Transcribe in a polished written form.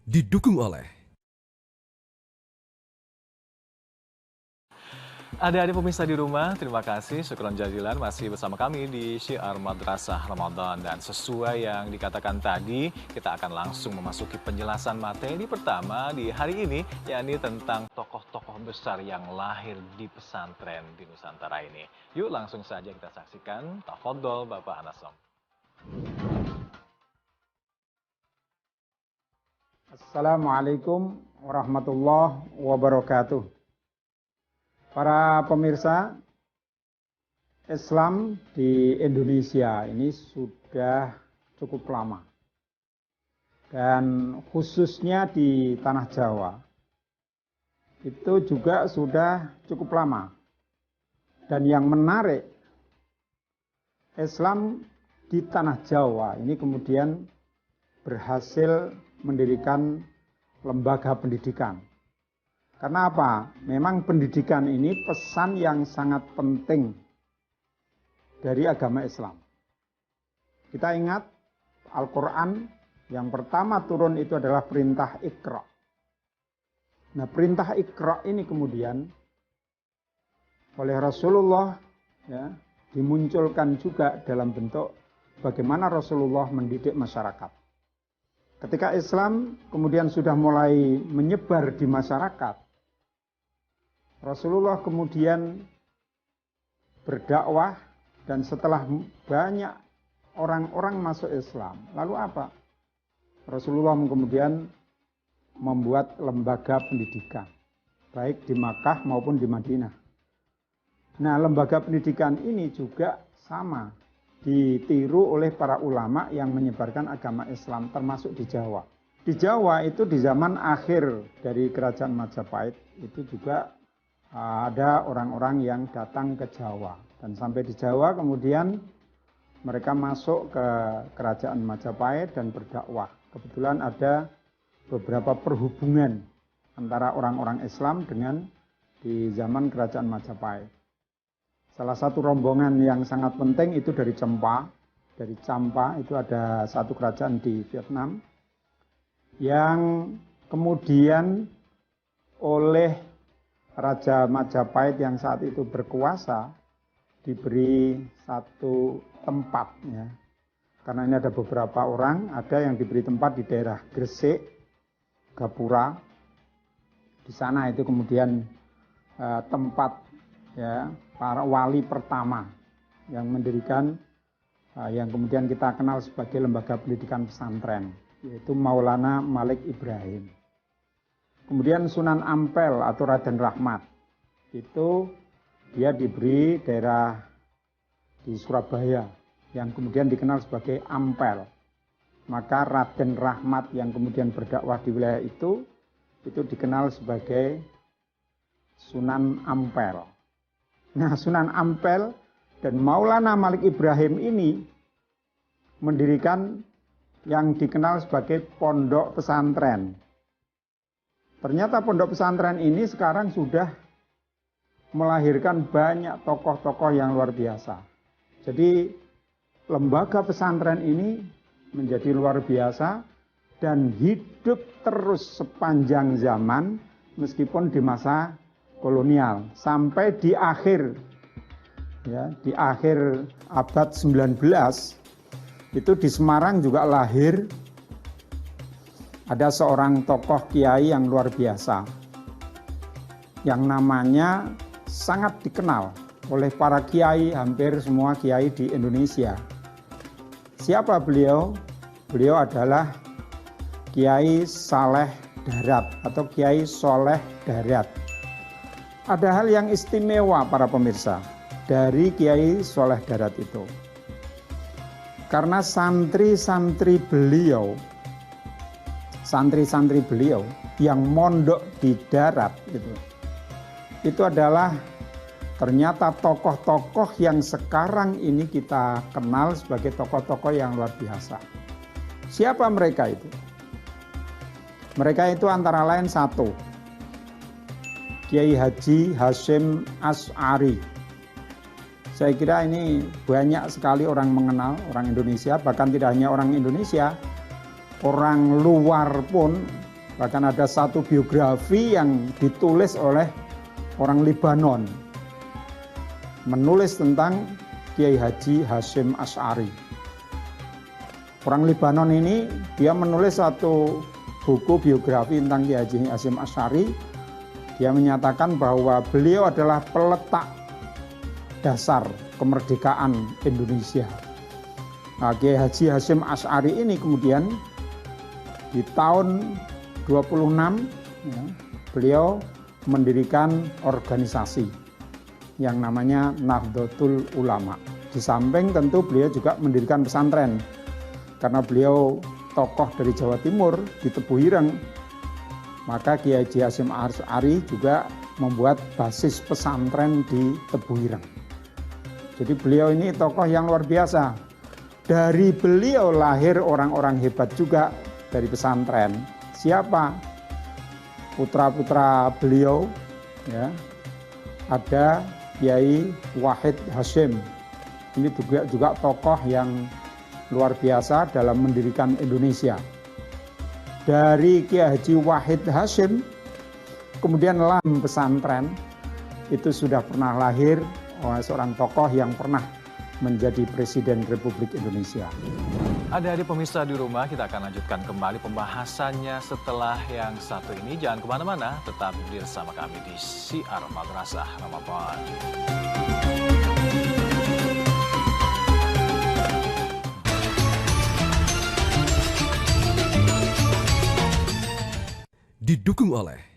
didukung oleh Adik-adik pemirsa di rumah, terima kasih. Syukron jazilan masih bersama kami di Syiar Madrasah Ramadan. Dan sesuai yang dikatakan tadi, kita akan langsung memasuki penjelasan materi pertama di hari ini, yakni tentang tokoh-tokoh besar yang lahir di pesantren di Nusantara ini. Yuk langsung saja kita saksikan. Tafadhol Bapak Anasom. Assalamualaikum warahmatullahi wabarakatuh. Para pemirsa, Islam di Indonesia ini sudah cukup lama. Dan khususnya di Tanah Jawa, itu juga sudah cukup lama. Dan yang menarik, Islam di Tanah Jawa ini kemudian berhasil mendirikan lembaga pendidikan. Karena apa? Memang pendidikan ini pesan yang sangat penting dari agama Islam. Kita ingat Al-Quran yang pertama turun itu adalah perintah Iqra. Nah, perintah Iqra ini kemudian oleh Rasulullah dimunculkan juga dalam bentuk bagaimana Rasulullah mendidik masyarakat. Ketika Islam kemudian sudah mulai menyebar di masyarakat, Rasulullah kemudian berdakwah dan setelah banyak orang-orang masuk Islam, lalu apa? Rasulullah kemudian membuat lembaga pendidikan, baik di Makkah maupun di Madinah. Nah, lembaga pendidikan ini juga sama ditiru oleh para ulama yang menyebarkan agama Islam termasuk di Jawa. Di Jawa itu di zaman akhir dari kerajaan Majapahit itu juga ada orang-orang yang datang ke Jawa. Dan sampai di Jawa kemudian mereka masuk ke kerajaan Majapahit dan berdakwah. Kebetulan ada beberapa perhubungan antara orang-orang Islam dengan di zaman kerajaan Majapahit. Salah satu rombongan yang sangat penting itu dari Cempa. Dari Campa itu ada satu kerajaan di Vietnam yang kemudian oleh Raja Majapahit yang saat itu berkuasa diberi satu tempat ya. Karena ini ada beberapa orang, ada yang diberi tempat di daerah Gresik, Gapura. Di sana itu kemudian tempat ya para wali pertama yang mendirikan yang kemudian kita kenal sebagai lembaga pendidikan pesantren, yaitu Maulana Malik Ibrahim. Kemudian Sunan Ampel atau Raden Rahmat, itu dia diberi daerah di Surabaya yang kemudian dikenal sebagai Ampel. Maka Raden Rahmat yang kemudian berdakwah di wilayah itu dikenal sebagai Sunan Ampel. Nah, Sunan Ampel dan Maulana Malik Ibrahim ini mendirikan yang dikenal sebagai pondok pesantren. Ternyata pondok pesantren ini sekarang sudah melahirkan banyak tokoh-tokoh yang luar biasa. Jadi lembaga pesantren ini menjadi luar biasa dan hidup terus sepanjang zaman meskipun di masa kolonial. Sampai di akhir abad 19 itu di Semarang juga lahir ada seorang tokoh kiai yang luar biasa yang namanya sangat dikenal oleh para kiai, hampir semua kiai di Indonesia. Siapa beliau? Beliau adalah Kiai Saleh Darat atau Kiai Soleh Darat. Ada hal yang istimewa para pemirsa dari Kiai Soleh Darat itu. Karena santri-santri beliau yang mondok di darat itu adalah ternyata tokoh-tokoh yang sekarang ini kita kenal sebagai tokoh-tokoh yang luar biasa. Siapa mereka itu? Mereka itu antara lain satu, Kiai Haji Hasyim Asy'ari. Saya kira ini banyak sekali orang mengenal, orang Indonesia, bahkan tidak hanya orang Indonesia, orang luar pun Bahkan ada satu biografi yang ditulis oleh orang Libanon, menulis tentang Kiai Haji Hasyim Asy'ari. Orang Libanon ini dia menulis satu buku biografi tentang Kiai Haji Hasyim Asy'ari. Dia menyatakan bahwa beliau adalah peletak dasar kemerdekaan Indonesia. Nah, Kiai Haji Hasyim Asy'ari ini kemudian di tahun 26 ya, beliau mendirikan organisasi yang namanya Nahdlatul Ulama. Di samping tentu beliau juga mendirikan pesantren karena beliau tokoh dari Jawa Timur di Tebu Ireng. Maka Kiai Haji Hasyim Asy'ari juga membuat basis pesantren di Tebu Ireng. Jadi beliau ini tokoh yang luar biasa. Dari beliau lahir orang-orang hebat juga dari pesantren. Siapa? Putra-putra beliau ya. Ada Kiai Wahid Hasyim. Ini juga tokoh yang luar biasa dalam mendirikan Indonesia. Dari Kiai Haji Wahid Hasyim kemudian pesantren itu sudah pernah lahir oleh seorang tokoh yang pernah menjadi Presiden Republik Indonesia. Adik-adik pemirsa di rumah, kita akan lanjutkan kembali pembahasannya setelah yang satu ini. Jangan kemana-mana, tetap bersama kami di Syiar Madrasah Ramadan. Didukung oleh